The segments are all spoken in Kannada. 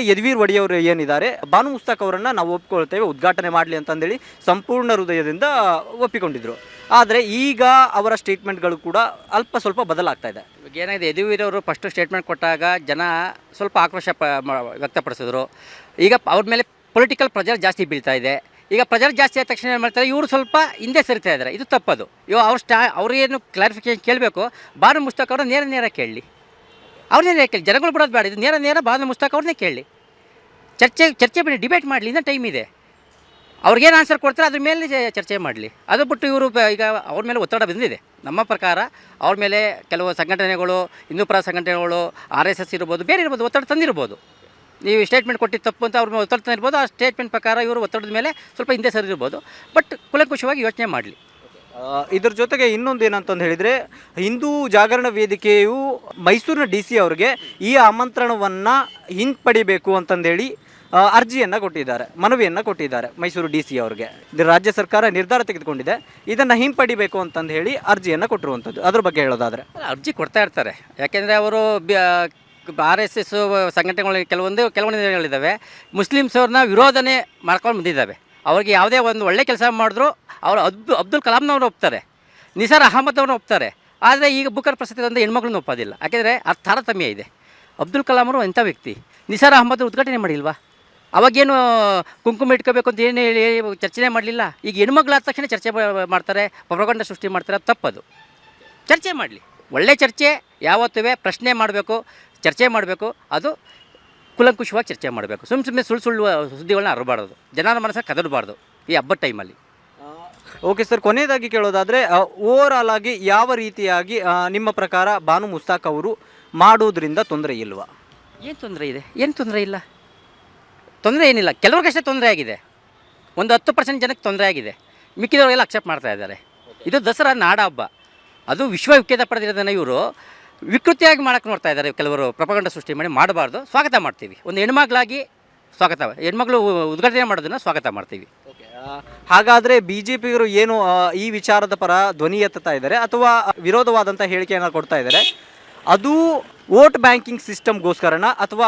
ಯದುವೀರ್ ಒಡೆಯವರು ಏನಿದ್ದಾರೆ ಬಾನು ಮುಸ್ತಾಕ್ ಅವರನ್ನು ನಾವು ಒಪ್ಕೊಳ್ತೇವೆ, ಉದ್ಘಾಟನೆ ಮಾಡಲಿ ಅಂತಂದೇಳಿ ಸಂಪೂರ್ಣ ಹೃದಯದಿಂದ ಒಪ್ಪಿಕೊಂಡಿದ್ರು. ಆದರೆ ಈಗ ಅವರ ಸ್ಟೇಟ್ಮೆಂಟ್ಗಳು ಕೂಡ ಅಲ್ಪ ಸ್ವಲ್ಪ ಬದಲಾಗ್ತಾ ಇದೆ. ಏನಾಗಿದೆ, ಯದುವೀರ್ ಅವರು ಫಸ್ಟು ಸ್ಟೇಟ್ಮೆಂಟ್ ಕೊಟ್ಟಾಗ ಜನ ಸ್ವಲ್ಪ ಆಕ್ರೋಶ ವ್ಯಕ್ತಪಡಿಸಿದ್ರು. ಈಗ ಅವ್ರ ಮೇಲೆ ಪೊಲಿಟಿಕಲ್ ಪ್ರೆಷರ್ ಜಾಸ್ತಿ ಬೀಳ್ತಾ ಇದೆ. ಈಗ ಪ್ರೆಷರ್ ಜಾಸ್ತಿ ಆದ ತಕ್ಷಣ ಏನು ಮಾಡ್ತಾರೆ, ಇವರು ಸ್ವಲ್ಪ ಹಿಂದೆ ಸರಿತಾ ಇದ್ದಾರೆ. ಇದು ತಪ್ಪದು. ಅವ್ರೇನು ಕ್ಲಾರಿಫಿಕೇಶನ್ ಕೇಳಬೇಕು, ಬಾನು ಮುಸ್ತಾಕ್ ಅವರು ನೇರ ಕೇಳಲಿ. ಅವ್ರನ್ನೇ ಕೇಳಿ, ಜನಗಳು ಬಿಡೋದು ಬೇಡ. ಇದು ನೇರ ಬಾನು ಮುಸ್ತಾಕ್ ಅವ್ರನ್ನೇ ಕೇಳಿ, ಚರ್ಚೆ ಮಾಡಿ ಡಿಬೇಟ್ ಮಾಡಲಿ. ಇನ್ನೂ ಟೈಮ್ ಇದೆ. ಅವ್ರಿಗೇನು ಆನ್ಸರ್ ಕೊಡ್ತಾರೆ ಅದ್ರ ಮೇಲೆ ಚರ್ಚೆ ಮಾಡಲಿ. ಅದು ಬಿಟ್ಟು ಇವರು ಈಗ ಅವ್ರ ಮೇಲೆ ಒತ್ತಡ ಬಂದಿದೆ. ನಮ್ಮ ಪ್ರಕಾರ ಅವ್ರ ಮೇಲೆ ಕೆಲವು ಸಂಘಟನೆಗಳು, ಹಿಂದೂಪರ ಸಂಘಟನೆಗಳು, RSS ಇರ್ಬೋದು, ಬೇರೆ ಇರ್ಬೋದು, ಒತ್ತಡ ತಂದಿರ್ಬೋದು. ನೀವು ಸ್ಟೇಟ್ಮೆಂಟ್ ಕೊಟ್ಟಿದ್ದು ತಪ್ಪು ಅಂತ ಅವ್ರ ಒತ್ತಡ ತಂದಿರ್ಬೋದು. ಆ ಸ್ಟೇಟ್ಮೆಂಟ್ ಪ್ರಕಾರ ಇವರು ಒತ್ತಡದ ಮೇಲೆ ಸ್ವಲ್ಪ ಹಿಂದೆ ಸರಿರ್ಬೋದು. ಬಟ್ ಕುಲಂಕುಷವಾಗಿ ಯೋಚನೆ ಮಾಡಲಿ. ಇದ್ರ ಜೊತೆಗೆ ಇನ್ನೊಂದು ಏನಂತಂದು ಹೇಳಿದರೆ, ಹಿಂದೂ ಜಾಗರಣ ವೇದಿಕೆಯು ಮೈಸೂರಿನ DC ಅವರಿಗೆ ಈ ಆಮಂತ್ರಣವನ್ನು ಹಿಂಪಡಿಬೇಕು ಅಂತಂದೇಳಿ ಅರ್ಜಿಯನ್ನು ಕೊಟ್ಟಿದ್ದಾರೆ, ಮನವಿಯನ್ನು ಕೊಟ್ಟಿದ್ದಾರೆ ಮೈಸೂರು DC ಅವ್ರಿಗೆ. ರಾಜ್ಯ ಸರ್ಕಾರ ನಿರ್ಧಾರ ತೆಗೆದುಕೊಂಡಿದೆ, ಇದನ್ನು ಹಿಂಪಡಿಬೇಕು ಅಂತಂದು ಹೇಳಿ ಅರ್ಜಿಯನ್ನು ಕೊಟ್ಟಿರುವಂಥದ್ದು. ಅದ್ರ ಬಗ್ಗೆ ಹೇಳೋದಾದರೆ, ಅರ್ಜಿ ಕೊಡ್ತಾ ಇರ್ತಾರೆ. ಯಾಕೆಂದರೆ ಅವರು RSS ಸಂಘಟನೆಗಳು ಕೆಲವೊಂದಿದ್ದಾವೆ, ಮುಸ್ಲಿಮ್ಸ್ ಅವ್ರನ್ನ ವಿರೋಧನೆ ಮಾಡ್ಕೊಂಡು ಬಂದಿದ್ದಾವೆ. ಅವ್ರಿಗೆ ಯಾವುದೇ ಒಂದು ಒಳ್ಳೆ ಕೆಲಸ ಮಾಡಿದ್ರು ಅವರು ಅಬ್ದುಲ್ ಕಲಾಂನವ್ರು ಒಪ್ತಾರೆ, ನಿಸಾರ್ ಅಹಮದ್ ಅವ್ರನ್ನ ಒಪ್ತಾರೆ. ಆದರೆ ಈಗ ಬುಕರ್ ಪ್ರಶಸ್ತಿ ತಂದ ಹೆಣ್ಮಕ್ಳನ್ನ ಒಪ್ಪೋದಿಲ್ಲ. ಯಾಕೆಂದರೆ ಅದು ತಾರತಮ್ಯ ಇದೆ. ಅಬ್ದುಲ್ ಕಲಾಂ ಅವರು ಎಂಥ ವ್ಯಕ್ತಿ, ನಿಸಾರ್ ಅಹಮದ್ ಉದ್ಘಾಟನೆ ಮಾಡಿಲ್ವಾ? ಅವಾಗೇನು ಕುಂಕುಮ ಇಟ್ಕೋಬೇಕು ಅಂತ ಏನು ಹೇಳಿ ಚರ್ಚೆ ಮಾಡಲಿಲ್ಲ. ಈಗ ಹೆಣ್ಮಕ್ಳಾದ ತಕ್ಷಣ ಚರ್ಚೆ ಮಾಡ್ತಾರೆ, ಪ್ರೊಪಗಂಡ ಸೃಷ್ಟಿ ಮಾಡ್ತಾರೆ. ತಪ್ಪದು. ಚರ್ಚೆ ಮಾಡಲಿ, ಒಳ್ಳೆ ಚರ್ಚೆ ಯಾವತ್ತೂ ಪ್ರಶ್ನೆ ಮಾಡಬೇಕು, ಚರ್ಚೆ ಮಾಡಬೇಕು. ಅದು ಕುಲಂಕುಷವಾಗಿ ಚರ್ಚೆ ಮಾಡಬೇಕು. ಸುಮ್ಮನೆ ಸುಳ್ಳು ಸುದ್ದಿಗಳನ್ನ ಹರಬಾರ್ದು, ಜನರ ಮನಸ್ಸನ್ನು ಕದಡಬಾರ್ದು ಈ ಹಬ್ಬದ ಟೈಮಲ್ಲಿ. ಓಕೆ ಸರ್, ಕೊನೆಯದಾಗಿ ಕೇಳೋದಾದರೆ, ಓವರಾಲ್ ಆಗಿ ಯಾವ ರೀತಿಯಾಗಿ ನಿಮ್ಮ ಪ್ರಕಾರ ಬಾನು ಮುಸ್ತಾಕ್ ಅವರು ಮಾಡೋದ್ರಿಂದ ತೊಂದರೆ ಇಲ್ವಾ? ಏನು ತೊಂದರೆ ಇದೆ? ಏನು ತೊಂದರೆ ಇಲ್ಲ. ತೊಂದರೆ ಏನಿಲ್ಲ. ಕೆಲವ್ರಿಗಷ್ಟೇ ತೊಂದರೆ ಆಗಿದೆ. ಒಂದು 10% ಜನಕ್ಕೆ ತೊಂದರೆ ಆಗಿದೆ. ಮಿಕ್ಕಿದವರೆಲ್ಲ ಅಕ್ಸೆಪ್ಟ್ ಮಾಡ್ತಾ ಇದ್ದಾರೆ. ಇದು ದಸರಾ ನಾಡ ಹಬ್ಬ, ಅದು ವಿಶ್ವವಿಖ್ಯಾತ ಪಡೆದಿರೋದನ್ನು ಇವರು ವಿಕೃತಿಯಾಗಿ ಮಾಡೋಕ್ಕೆ ನೋಡ್ತಾ ಇದ್ದಾರೆ. ಕೆಲವರು ಪ್ರೊಪಗಂಡ ಸೃಷ್ಟಿ ಮಾಡಬಾರ್ದು. ಸ್ವಾಗತ ಮಾಡ್ತೀವಿ. ಒಂದು ಹೆಣ್ಮಗಳಾಗಿ ಸ್ವಾಗತ, ಹೆಣ್ಮಗಳು ಉದ್ಘಾಟನೆ ಮಾಡೋದನ್ನು ಸ್ವಾಗತ ಮಾಡ್ತೀವಿ. ಹಾಗಾದರೆ BJPಗರು ಏನು ಈ ವಿಚಾರದ ಪರ ಧ್ವನಿ ಎತ್ತುತ್ತಾ ಇದ್ದಾರೆ ಅಥವಾ ವಿರೋಧವಾದಂಥ ಹೇಳಿಕೆಯನ್ನು ಕೊಡ್ತಾ ಇದ್ದಾರೆ, ಅದು ವೋಟ್ ಬ್ಯಾಂಕಿಂಗ್ ಸಿಸ್ಟಮ್ಗೋಸ್ಕರನ ಅಥವಾ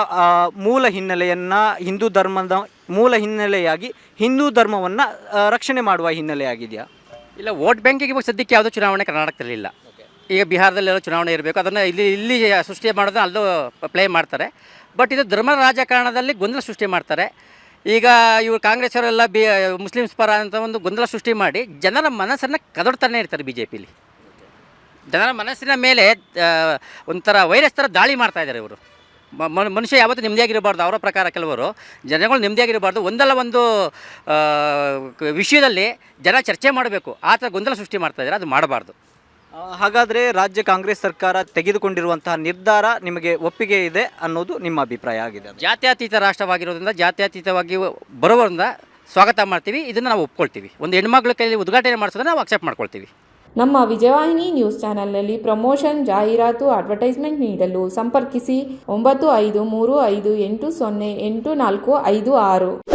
ಮೂಲ ಹಿನ್ನೆಲೆಯನ್ನು ಹಿಂದೂ ಧರ್ಮದ ಮೂಲ ಹಿನ್ನೆಲೆಯಾಗಿ ಹಿಂದೂ ಧರ್ಮವನ್ನು ರಕ್ಷಣೆ ಮಾಡುವ ಹಿನ್ನೆಲೆಯಾಗಿದೆಯಾ? ಇಲ್ಲ, ವೋಟ್ ಬ್ಯಾಂಕಿಗೆ ಇವಾಗ ಸದ್ಯಕ್ಕೆ ಯಾವುದೋ ಚುನಾವಣೆ ಕರ್ನಾಟಕದಲ್ಲಿಲ್ಲ. ಈಗ ಬಿಹಾರದಲ್ಲೆಲ್ಲ ಚುನಾವಣೆ ಇರಬೇಕು, ಅದನ್ನು ಇಲ್ಲಿ ಸೃಷ್ಟಿ ಮಾಡೋದನ್ನ ಅಲ್ಲೂ ಪ್ಲೇ ಮಾಡ್ತಾರೆ. ಬಟ್ ಇದು ಧರ್ಮ ರಾಜಕಾರಣದಲ್ಲಿ ಗೊಂದಲ ಸೃಷ್ಟಿ ಮಾಡ್ತಾರೆ. ಈಗ ಇವರು ಕಾಂಗ್ರೆಸ್ ಅವರೆಲ್ಲ ಮುಸ್ಲಿಮ್ಸ್ ಪರ ಅಂತ ಒಂದು ಗೊಂದಲ ಸೃಷ್ಟಿ ಮಾಡಿ ಜನರ ಮನಸ್ಸನ್ನು ಕದಡ್ತಾನೆ ಇರ್ತಾರೆ. BJPಲಿ ಜನರ ಮನಸ್ಸಿನ ಮೇಲೆ ಒಂಥರ ವೈರಸ್ ಥರ ದಾಳಿ ಮಾಡ್ತಾ ಇದ್ದಾರೆ ಇವರು. ಮನುಷ್ಯ ಯಾವತ್ತೂ ನೆಮ್ಮದಿಯಾಗಿರಬಾರ್ದು. ಅವರ ಪ್ರಕಾರ ಕೆಲವರು ಜನಗಳು ನೆಮ್ಮದಿಯಾಗಿರಬಾರ್ದು. ಒಂದಲ್ಲ ಒಂದು ವಿಷಯದಲ್ಲಿ ಜನ ಚರ್ಚೆ ಮಾಡಬೇಕು, ಆ ಥರ ಗೊಂದಲ ಸೃಷ್ಟಿ ಮಾಡ್ತಾ ಇದ್ದಾರೆ. ಅದು ಮಾಡಬಾರ್ದು. ಹಾಗಾದರೆ ರಾಜ್ಯ ಕಾಂಗ್ರೆಸ್ ಸರ್ಕಾರ ತೆಗೆದುಕೊಂಡಿರುವಂತಹ ನಿರ್ಧಾರ ನಿಮಗೆ ಒಪ್ಪಿಗೆ ಇದೆ ಅನ್ನೋದು ನಿಮ್ಮ ಅಭಿಪ್ರಾಯ ಆಗಿದೆ? ಜಾತ್ಯತೀತ ರಾಷ್ಟ್ರವಾಗಿರೋದ್ರಿಂದ ಜಾತ್ಯತೀತವಾಗಿ ಬರೋವರಿಂದ ಸ್ವಾಗತ ಮಾಡ್ತೀವಿ. ಇದನ್ನು ನಾವು ಒಪ್ಕೊಳ್ತೀವಿ. ಒಂದು ಹೆಣ್ಮಕ್ಳ ಕೈಯಲ್ಲಿ ಉದ್ಘಾಟನೆ ಮಾಡಿಸೋದನ್ನ ನಾವು ಅಕ್ಸೆಪ್ಟ್ ಮಾಡ್ಕೊಳ್ತೀವಿ. ನಮ್ಮ ವಿಜಯವಾಹಿನಿ ನ್ಯೂಸ್ ಚಾನೆಲ್ನಲ್ಲಿ ಪ್ರಮೋಷನ್, ಜಾಹೀರಾತು, ಅಡ್ವರ್ಟೈಸ್ಮೆಂಟ್ ನೀಡಲು ಸಂಪರ್ಕಿಸಿ 9535808456.